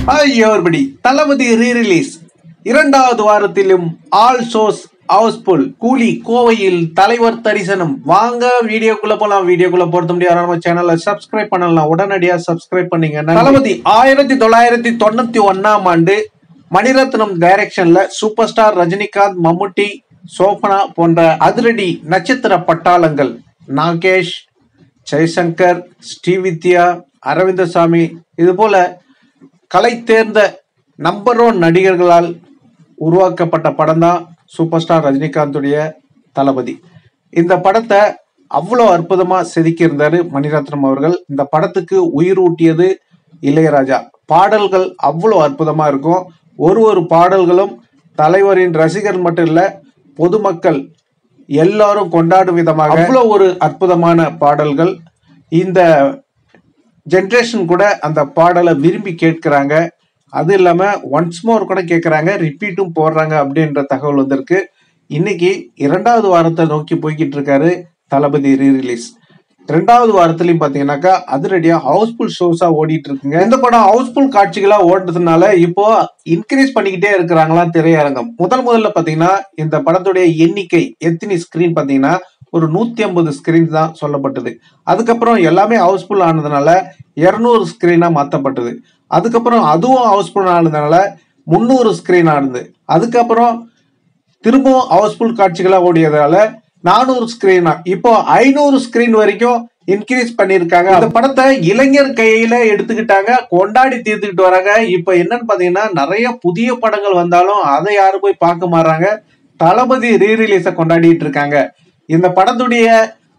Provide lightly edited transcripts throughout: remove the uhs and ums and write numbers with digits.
everybody, தளபதி re-release இரண்டாவது வாரத்திலும் all shows Housefull. கூலி கோவையில் தலைவர் தரிசனம். வாங்க வீடியோக்குள்ள போலாம். வீடியோக்குள்ள பொறுத்த முடியாது நம்ம சேனலை சப்ஸ்கிரைப் பண்ணலாம். உடனடியா சப்ஸ்கிரைப் பண்ணீங்க. தளபதி 1991ஆம் ஆண்டு மணிரத்னம் டைரக்ஷன்ல சூப்பர் ஸ்டார் ரஜினிகாந்த், மம்முட்டி, சோபனா போன்ற அதிரடி நட்சத்திர பட்டாளங்கள் நாகேஷ், ஜெய்சங்கர், ஸ்ரீவித்யா, அரவிந்தசாமி இது போல கலை தேர்ந்த நம்பர் 1 நடிகர்களால் உருவாக்கப்பட்ட படம் தான் சூப்பர் ஸ்டார் ரஜினிகாந்துடைய தளபதி. இந்த படத்தை அவ்வளோ அற்புதமா செதுக்கி இருந்தாரு மணிரத்னம் அவர்கள். இந்த படத்துக்கு உயிர் ஊட்டியது இளையராஜா. பாடல்கள் அவ்வளோ அற்புதமா இருக்கும். ஒரு பாடல்களும் தலைவரின் ரசிகர் மட்டும் இல்ல, பொதுமக்கள் எல்லாரும் கொண்டாடும் விதமாக அவ்வளோ ஒரு அற்புதமான பாடல்கள். இந்த ஜென்ரேஷன் கூட அந்த பாடலை விரும்பி கேட்கிறாங்க. அது இல்லாம ஒன்ஸ் மோர் கூட கேட்கறாங்க, ரிப்பீட்டும் போடுறாங்க அப்படின்ற தகவல் வந்திருக்கு. இன்னைக்கு இரண்டாவது வாரத்தை நோக்கி போய்கிட்டு இருக்காரு தளபதி ரீ-ரிலீஸ். இரண்டாவது வாரத்திலையும் பாத்தீங்கன்னாக்கா அதிரடியா ஹவுஸ்ஃபுல் ஷோஸா ஓடிட்டு இருக்குங்க. இந்த படம் ஹவுஸ்ஃபுல் காட்சிகளா ஓடுறதுனால இப்போ இன்க்ரீஸ் பண்ணிக்கிட்டே இருக்கிறாங்களாம் திரையரங்கம். முதல்ல பாத்தீங்கன்னா இந்த படத்துடைய எண்ணிக்கை எத்தனை ஸ்கிரீன் பாத்தீங்கன்னா ஒரு 150 ஸ்கிரீன் தான் சொல்லப்பட்டது. அதுக்கப்புறம் எல்லாமே ஹவுஸ்ஃபுல் ஆனதுனால 200 ஸ்கிரீனா மாற்றப்பட்டது. அதுக்கப்புறம் அதுவும் ஹவுஸ்ஃபுல் ஆனதுனால 300 ஸ்கிரீன் ஆனது. அதுக்கப்புறம் திரும்பவும் ஹவுஸ்ஃபுல் காட்சிகளா ஓடியதால 400 ஸ்கிரீனா இப்போ 500 ஸ்கிரீன் வரைக்கும் இன்க்ரீஸ் பண்ணிருக்காங்க. அந்த படத்தை இளைஞர் கையில எடுத்துக்கிட்டாங்க, கொண்டாடி தீர்த்துக்கிட்டு வராங்க. இப்ப என்னன்னு பாத்தீங்கன்னா நிறைய புதிய படங்கள் வந்தாலும் அதை யாரும் போய் பார்க்க மாறாங்க. தளபதி ரீ-ரிலீஸ கொண்டாடிட்டு இருக்காங்க. இந்த படத்துடைய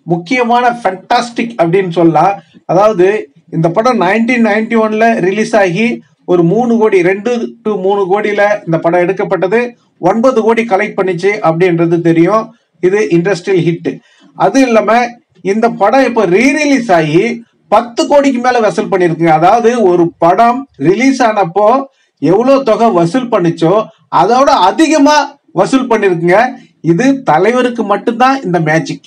முக்கியமான ஃபேண்டாஸ்டிக் அப்படின்னு சொல்லலாம். அதாவது இந்த படம் 1991ல ரிலீஸ் ஆகி ஒரு 3 கோடி 2 to 3 கோடியில இந்த படம் எடுக்கப்பட்டது. 9 கோடி கலெக்ட் பண்ணிச்சு அப்படின்றது தெரியும். இது இண்டஸ்ட்ரியல் ஹிட். அது இல்லாம இந்த படம் இப்ப ரீ-ரிலீஸ் ஆகி 10 கோடிக்கு மேல வசூல் பண்ணிருக்குங்க. அதாவது ஒரு படம் ரிலீஸ் ஆனப்போ எவ்வளவு தொகை வசூல் பண்ணிச்சோ அதோட அதிகமா வசூல் பண்ணிருக்குங்க. இது தலைவருக்கு மட்டும்தான் இந்த மேஜிக்.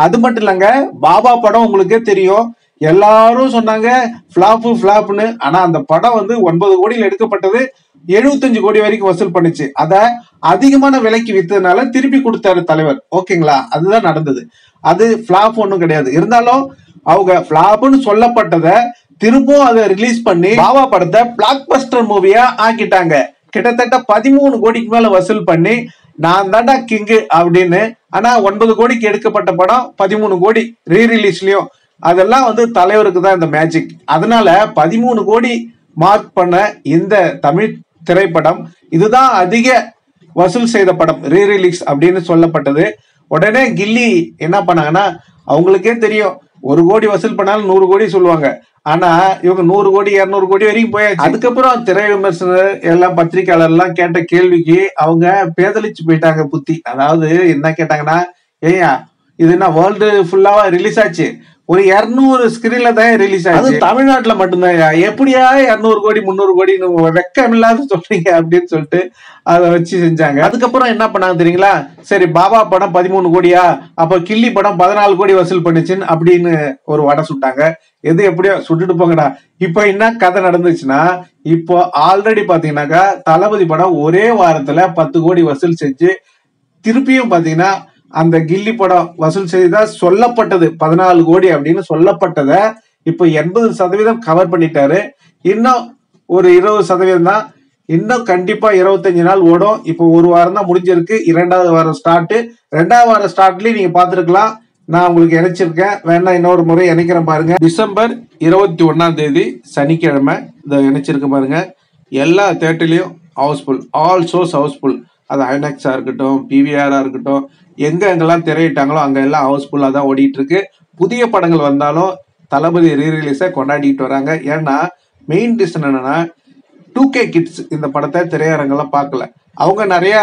அது மட்டும் இல்லங்க, பாபா படம் உங்களுக்கே தெரியும், எல்லாரும் சொன்னாங்க பிளாப்னு. ஆனா அந்த படம் 9 கோடியில் எடுக்கப்பட்டது, 75 கோடி வரைக்கும் வசூல் பண்ணுச்சு. அத அதிகமான விலைக்கு வித்ததுனால திருப்பி கொடுத்தாரு தலைவர். ஓகேங்களா, அதுதான் நடந்தது. அது பிளாப் ஒன்றும் கிடையாது. இருந்தாலும் அவங்க பிளாப்னு சொல்லப்பட்டதை திரும்பவும் அதை ரிலீஸ் பண்ணி பாபா படத்தை பிளாக் பஸ்டர் மூவியா ஆக்கிட்டாங்க. கிட்டத்தட்ட 13 கோடிக்கு மேல வசூல் பண்ணி நான் தாண்டா கிங்கு அப்படின்னு. ஆனா 9 கோடிக்கு எடுக்கப்பட்ட படம் 13 கோடி ரீ-ரிலீஸ்லயும். அதெல்லாம் தலைவருக்கு தான் இந்த மேஜிக். அதனால 13 கோடி மார்க் பண்ண இந்த தமிழ் திரைப்படம் இதுதான் அதிக வசூல் செய்த படம் ரீ-ரிலீஸ் அப்படின்னு சொல்லப்பட்டது. உடனே கில்லி என்ன பண்ணாங்கன்னா, அவங்களுக்கே தெரியும் 1 கோடி வசூல் பண்ணாலும் 100 கோடி சொல்லுவாங்க. ஆனா இவங்க 100 கோடி 200 கோடி வரைக்கும் போயாச்சு. அதுக்கப்புறம் திரை விமர்சனர் எல்லாம் பத்திரிகையாளர் எல்லாம் கேட்ட கேள்விக்கு அவங்க பேதலிச்சு போயிட்டாங்க புத்தி. அதாவது என்ன கேட்டாங்கன்னா, ஏயா இது என்ன வேர்ல்டு ஃபுல்லாவா ரிலீஸ் ஆச்சு? ஒரு 200 ஸ்கிரீன்ல தான் ரிலீஸ் ஆச்சு, அது தமிழ்நாட்டுல மட்டும்தான். எப்படியா 200 கோடி 300 கோடின்னு வெக்கம் இல்லாத சொல்றீங்க அப்படின்னு சொல்லிட்டு அதை வச்சு செஞ்சாங்க. அதுக்கப்புறம் என்ன பண்ணாங்க தெரியுங்களா? சரி, பாபா படம் 13 கோடியா, அப்ப கில்லி படம் 14 கோடி வசூல் பண்ணுச்சுன்னு அப்படின்னு ஒரு வடை சுட்டாங்க. எது எப்படியோ சுட்டுட்டு போங்கடா. இப்ப என்ன கதை நடந்துச்சுன்னா, இப்போ ஆல்ரெடி பாத்தீங்கன்னாக்கா தளபதி படம் ஒரே வாரத்துல 10 கோடி வசூல் செஞ்சு திருப்பியும் பாத்தீங்கன்னா அந்த கில்லி படம் வசூல் செய்தா சொல்லப்பட்டது 14 கோடி அப்படின்னு சொல்லப்பட்டத இப்ப 80% கவர் பண்ணிட்டாரு. இன்னும் ஒரு 20% தான். இன்னும் கண்டிப்பா 25 நாள் ஓடும். இப்போ ஒரு வாரம் தான் முடிஞ்சிருக்கு. 2வது வாரம் ஸ்டார்ட். 2வது வாரம் ஸ்டார்ட்லயும் நீங்க பாத்துருக்கலாம். நான் உங்களுக்கு இணைச்சிருக்கேன், வேணா இன்னொரு முறை இணைக்கிறேன் பாருங்க. டிசம்பர் 21ஆம் தேதி சனிக்கிழமை இதை இணைச்சிருக்க பாருங்க. எல்லா தியேட்டர்லயும் ஹவுஸ்ஃபுல், ஆல் ஷோஸ் ஹவுஸ்ஃபுல். அது ஐநாக்ஸா இருக்கட்டும், பிவிஆரா இருக்கட்டும், எங்கெல்லாம் திரையிட்டாங்களோ அங்க எல்லாம் ஹவுஸ்ஃபுல்லா தான் ஓடிட்டு இருக்கு. புதிய படங்கள் வந்தாலும் தளபதி ரீ-ரிலீஸை கொண்டாடிட்டு வராங்க. ஏன்னா மெயின் ரீசன் என்னன்னா, 2K கிட்ஸ் இந்த படத்தை திரையரங்கெல்லாம் பார்க்கல. அவங்க நிறைய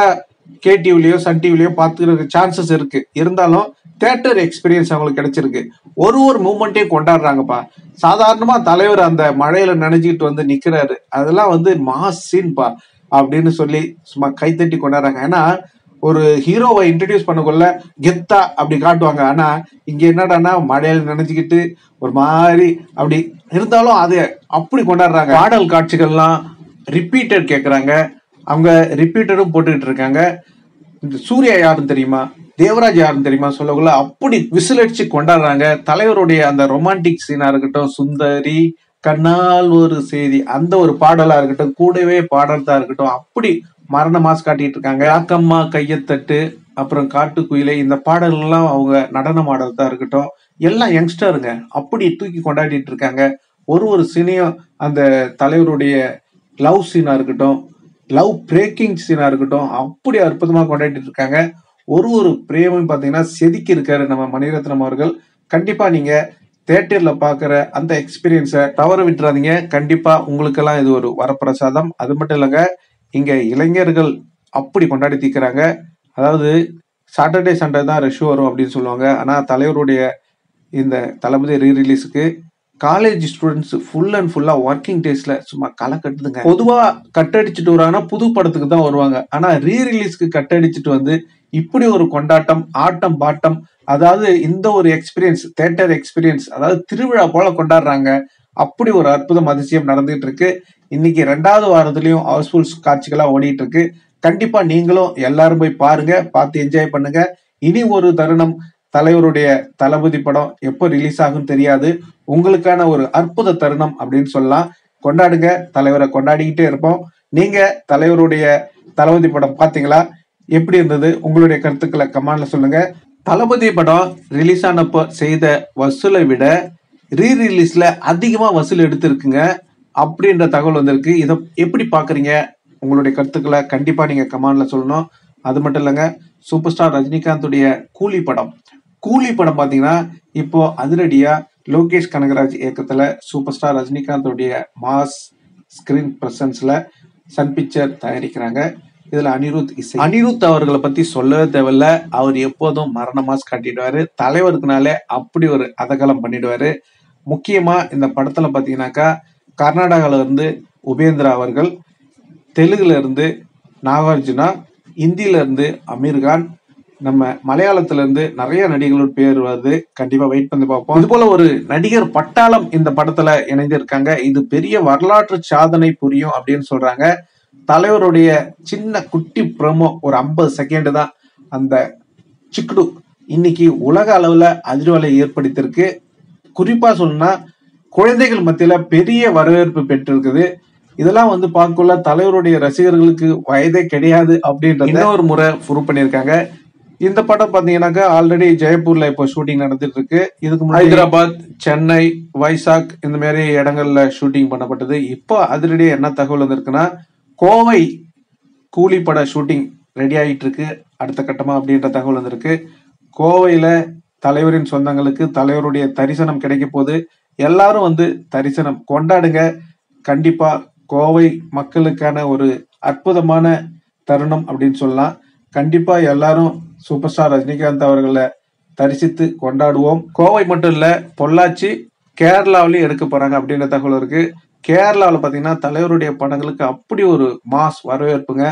KTVலயோ சன் டிவிலயோ பார்த்துக்கிற சான்சஸ் இருக்கு. இருந்தாலும் தியேட்டர் எக்ஸ்பீரியன்ஸ் அவங்களுக்கு கிடைச்சிருக்கு. ஒரு மூமெண்ட்டையும் கொண்டாடுறாங்கப்பா. சாதாரணமா தலைவர் அந்த மழையில நினைஞ்சிட்டு நிக்கிறாரு, அதெல்லாம் மாஸ் சீன்பா அப்படின்னு சொல்லி சும்மா கைத்தட்டி கொண்டாடுறாங்க. ஏன்னா ஒரு ஹீரோவை இன்ட்ரடியூஸ் பண்ணக்குள்ள கெத்தா அப்படி காட்டுவாங்க. ஆனா இங்க என்னடான்னா மழையில நினைச்சுக்கிட்டு ஒரு மாதிரி அப்படி இருந்தாலும் அது அப்படி கொண்டாடுறாங்க. பாடல் காட்சிகள்லாம் ரிப்பீட்டட் கேட்குறாங்க. அவங்க ரிப்பீட்டடும் போட்டுக்கிட்டு இருக்காங்க. இந்த சூர்யா யாருன்னு தெரியுமா, தேவராஜ் யாருன்னு தெரியுமா சொல்லக்குள்ள அப்படி விசில் அடிச்சு கொண்டாடுறாங்க. தலைவருடைய அந்த ரொமான்டிக் சீனா இருக்கட்டும், சுந்தரி கண்ணால் ஒரு செய்தி, அந்த ஒரு பாடலா இருக்கட்டும், கூடவே பாடுறதா இருக்கட்டும், அப்படி மரண மாஸ் காட்டிட்டு இருக்காங்க. ஆக்கம்மா கையத்தட்டு, அப்புறம் காட்டுக்குயிலே, இந்த பாடல்கள்லாம் அவங்க நடனம் ஆடுறதா இருக்கட்டும், எல்லாம் யங்ஸ்டருங்க அப்படி தூக்கி கொண்டாடிட்டு இருக்காங்க. ஒரு சீனையும் அந்த தலைவருடைய லவ் சீனா இருக்கட்டும், லவ் பிரேக்கிங் சீனா இருக்கட்டும், அப்படி அற்புதமா கொண்டாடிட்டு இருக்காங்க. ஒரு பிரேமும் பாத்தீங்கன்னா செதுக்கி இருக்காரு நம்ம மணிரத்னம் அவர்கள். கண்டிப்பா நீங்க தியேட்டர்ல பாக்குற அந்த எக்ஸ்பீரியன்ஸை தவற விட்டுறாதீங்க. கண்டிப்பா உங்களுக்கெல்லாம் இது ஒரு வரப்பிரசாதம். அது மட்டும் இல்லைங்க, இங்க இளைஞர்கள் அப்படி கொண்டாடி தீர்க்கிறாங்க. அதாவது சாட்டர்டே சண்டே தான் ரஷ் வரும் அப்படின்னு சொல்லுவாங்க. ஆனா தலைவருடைய இந்த தளபதி ரீரிலீஸுக்கு காலேஜ் ஸ்டூடெண்ட்ஸ் ஃபுல் அண்ட் ஃபுல்லா ஒர்க்கிங் டேஸ்ல சும்மா களை கட்டுதுங்க. பொதுவா கட்டடிச்சுட்டு வராங்கன்னா புது படத்துக்கு தான் வருவாங்க. ஆனா ரீரிலீஸ்க்கு கட்டடிச்சுட்டு வந்து இப்படி ஒரு கொண்டாட்டம், ஆட்டம் பாட்டம், அதாவது இந்த ஒரு எக்ஸ்பீரியன்ஸ், தியேட்டர் எக்ஸ்பீரியன்ஸ், அதாவது திருவிழா போல கொண்டாடுறாங்க. அப்படி ஒரு அற்புதம் அதிசயம் நடந்துட்டு இருக்கு. இன்னைக்கு 2வது வாரத்திலையும் ஹவுஸ்ஃபுல் காட்சிகளா ஓடிட்டு இருக்கு. கண்டிப்பா நீங்களும் எல்லாரும் போய் பாருங்க, பார்த்து என்ஜாய் பண்ணுங்க. இனி ஒரு தருணம் தலைவருடைய தளபதி படம் எப்போ ரிலீஸ் ஆகும் தெரியாது. உங்களுக்கான ஒரு அற்புத தருணம் அப்படின்னு சொல்லலாம். கொண்டாடுங்க, தலைவரை கொண்டாடிக்கிட்டே இருப்போம். நீங்க தலைவருடைய தளபதி படம் பாத்தீங்களா? எப்படி இருந்தது? உங்களுடைய கருத்துக்களை கமெண்ட்ல சொல்லுங்க. தளபதி படம் ரிலீஸ் ஆனப்போ செய்த வசூலை விட ரீரிலீஸ்ல அதிகமா வசூல் எடுத்திருக்குங்க அப்படின்ற தகவல் வந்திருக்கு. இதை எப்படி பாக்குறீங்க? உங்களுடைய கருத்துக்களை கண்டிப்பா நீங்க கமெண்ட்ல சொல்லணும். அது மட்டும் இல்லைங்க, சூப்பர் ஸ்டார் ரஜினிகாந்துடைய கூலி படம் பாத்தீங்கன்னா இப்போ அதிரடியா லோகேஷ் கனகராஜ் இயக்கத்துல சூப்பர் ஸ்டார் ரஜினிகாந்துடைய மாஸ் ஸ்கிரீன் பிரசன்ஸ்ல சன் பிக்சர் தயாரிக்கிறாங்க. இதுல அனிருத் அவர்களை பத்தி சொல்லவே தேவையில்ல. அவர் எப்போதும் மரண மாஸ் காட்டிடுவாரு. தலைவருக்குனாலே அப்படி ஒரு அதகலம் பண்ணிடுவாரு. முக்கியமா இந்த படத்துல பாத்தீங்கன்னாக்கா கர்நாடகால இருந்து உபேந்திரா அவர்கள், தெலுங்குல இருந்து நாகார்ஜுனா, ஹிந்தில இருந்து அமீர்கான், நம்ம மலையாளத்துல இருந்து நிறைய நடிகர்களோட பேர் வருது. கண்டிப்பா வெயிட் பண்ணி பார்ப்போம். இது போல ஒரு நடிகர் பட்டாளம் இந்த படத்துல இணைந்திருக்காங்க. இது பெரிய வரலாற்று சாதனை புரியும் அப்படின்னு சொல்றாங்க. தலைவருடைய சின்ன குட்டி ப்ரோமோ ஒரு 50 செகண்ட் தான். அந்த சிக்குடு இன்னைக்கு உலக அளவுல அதிர்வலை ஏற்படுத்தியிருக்கு. குறிப்பா சொல்லணும்னா குழந்தைகள் மத்தியில பெரிய வரவேற்பு பெற்றிருக்குது. இதெல்லாம் வந்து பார்க்கல தலைவருடைய ரசிகர்களுக்கு வயதே கிடையாது அப்படின்றத இன்னொரு முறை ப்ரூவ் பண்ணியிருக்காங்க. இந்த படம் பாத்தீங்கன்னாக்கா ஆல்ரெடி ஜெயப்பூர்ல இப்போ ஷூட்டிங் நடந்துட்டு இருக்கு. இதுக்கு முன்னாடி ஹைதராபாத், சென்னை, வைசாக் இந்த மாதிரி இடங்கள்ல ஷூட்டிங் பண்ணப்பட்டது. இப்போ அதிரடியா என்ன தகவல் வந்திருக்குன்னா, கோவை கூலி பட ஷூட்டிங் ரெடி ஆகிட்டு இருக்கு அடுத்த கட்டமா அப்படின்ற தகவல் வந்திருக்கு. கோவையில தலைவரின் சொந்தங்களுக்கு தலைவருடைய தரிசனம் கிடைக்க போது. எல்லாரும் வந்து தரிசனம் கொண்டாடுங்க. கண்டிப்பா கோவை மக்களுக்கான ஒரு அற்புதமான தருணம் அப்படின்னு சொல்லலாம். கண்டிப்பா எல்லாரும் சூப்பர் ஸ்டார் ரஜினிகாந்த் அவர்களை தரிசித்து கொண்டாடுவோம். கோவை மட்டும் இல்ல, பொள்ளாச்சி, கேரளாவிலையும் எடுக்க போறாங்க அப்படின்ற தகவல் இருக்கு. கேரளாவில் பாத்தீங்கன்னா தலைவருடைய படங்களுக்கு அப்படி ஒரு மாஸ் வரவேற்புங்க.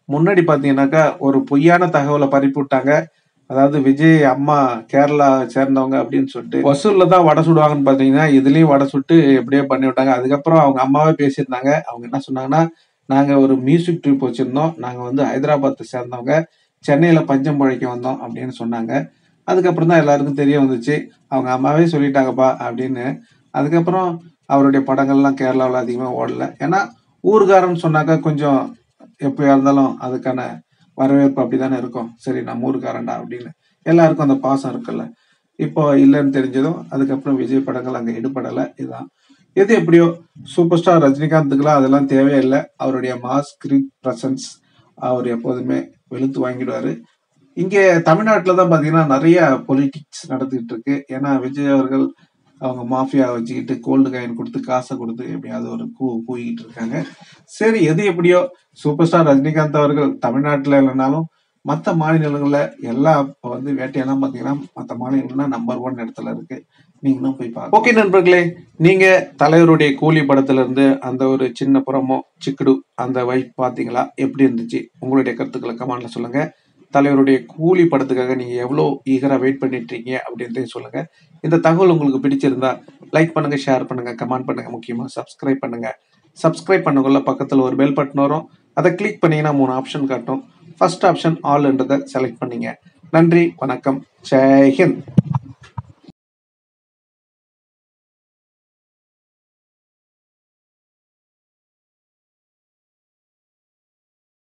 முன்னாடி பாத்தீங்கன்னாக்கா ஒரு பொய்யான தகவலை பரப்பி விட்டாங்க. அதாவது விஜய் அம்மா கேரளா சேர்ந்தவங்க அப்படின்னு சொல்லிட்டு வசூல்ல தான் வடை சுடுவாங்கன்னு பாத்தீங்கன்னா இதுலயும் வடை சுட்டு எப்படியோ பண்ணி விட்டாங்க. அதுக்கப்புறம் அவங்க அம்மாவே பேசியிருந்தாங்க. அவங்க என்ன சொன்னாங்கன்னா, நாங்க ஒரு மியூசிக் ட்ரிப் வச்சிருந்தோம், நாங்க வந்து ஹைதராபாத்தை சேர்ந்தவங்க, சென்னையில பஞ்சம் பழைக்க வந்தோம் அப்படின்னு சொன்னாங்க. அதுக்கப்புறம் தான் எல்லாருக்கும் தெரிய வந்துச்சு, அவங்க அம்மாவே சொல்லிட்டாங்கப்பா அப்படின்னு. அதுக்கப்புறம் அவருடைய படங்கள்லாம் கேரளாவில் அதிகமாக ஓடல. ஏன்னா ஊருக்காரன்னு சொன்னாக்கா கொஞ்சம் எப்படியா இருந்தாலும் அதுக்கான வரவேற்பு அப்படிதானே இருக்கும். சரி நம்ம ஊருக்காரன்டா அப்படின்னு எல்லாருக்கும் அந்த பாசம் இருக்குல்ல. இப்போ இல்லைன்னு தெரிஞ்சதும் அதுக்கப்புறம் விஜய் படங்கள் அங்கே ஈடுபடலை. இதுதான் எது எப்படியோ சூப்பர் ஸ்டார் ரஜினிகாந்துக்குலாம் அதெல்லாம் தேவையில்லை. அவருடைய மாஸ் ஸ்கிரீன் பிரசன்ஸ் அவர் எப்போதுமே வெளுத்து வாங்கிடுவாரு. இங்கே தமிழ்நாட்டில் தான் பார்த்தீங்கன்னா நிறைய பொலிட்டிக்ஸ் நடந்துகிட்டு இருக்கு. ஏன்னா விஜய் அவர்கள் அவங்க மாஃபியா வச்சுக்கிட்டு கோல்டு காயின் கொடுத்து காசை கொடுத்து எப்படியாவது ஒரு கூகிட்டு இருக்காங்க. சரி எது எப்படியோ சூப்பர் ஸ்டார் ரஜினிகாந்த் அவர்கள் தமிழ்நாட்டில் இல்லைனாலும் மற்ற மாநிலங்களில் எல்லாம் வந்து வேட்டையெல்லாம் பார்த்தீங்கன்னா மற்ற மாநிலங்கள்னா நம்பர் 1 இடத்துல இருக்கு. நீங்களும் போய் பாருங்க. ஓகே நண்பர்களே, நீங்க தலைவருடைய கூலி படத்துல இருந்து அந்த ஒரு சின்ன புறமோ சிக்குடு அந்த வைப் பாத்தீங்களா? எப்படி இருந்துச்சு? உங்களுடைய கருத்துக்களை கமெண்ட்ல சொல்லுங்க. தலைவருடைய கூலி படத்துக்காக நீங்க எவ்வளவு ஈகரா வெயிட் பண்ணிட்டு இருக்கீங்க அப்படின்றதையும் சொல்லுங்க. இந்த தகவல் உங்களுக்கு பிடிச்சிருந்தா லைக் பண்ணுங்க, ஷேர் பண்ணுங்க, கமெண்ட் பண்ணுங்க, முக்கியமா சப்ஸ்கிரைப் பண்ணுங்க. சப்ஸ்கிரைப் பண்ணக்குள்ள பக்கத்தில் ஒரு பெல் பட்டன் வரும். அதை கிளிக் பண்ணீங்கன்னா 3 ஆப்ஷன் காட்டும். ஃபர்ஸ்ட் ஆப்ஷன் ஆல்ன்றதை செலக்ட் பண்ணீங்க. நன்றி, வணக்கம், ஜெய் ஹிந்த்.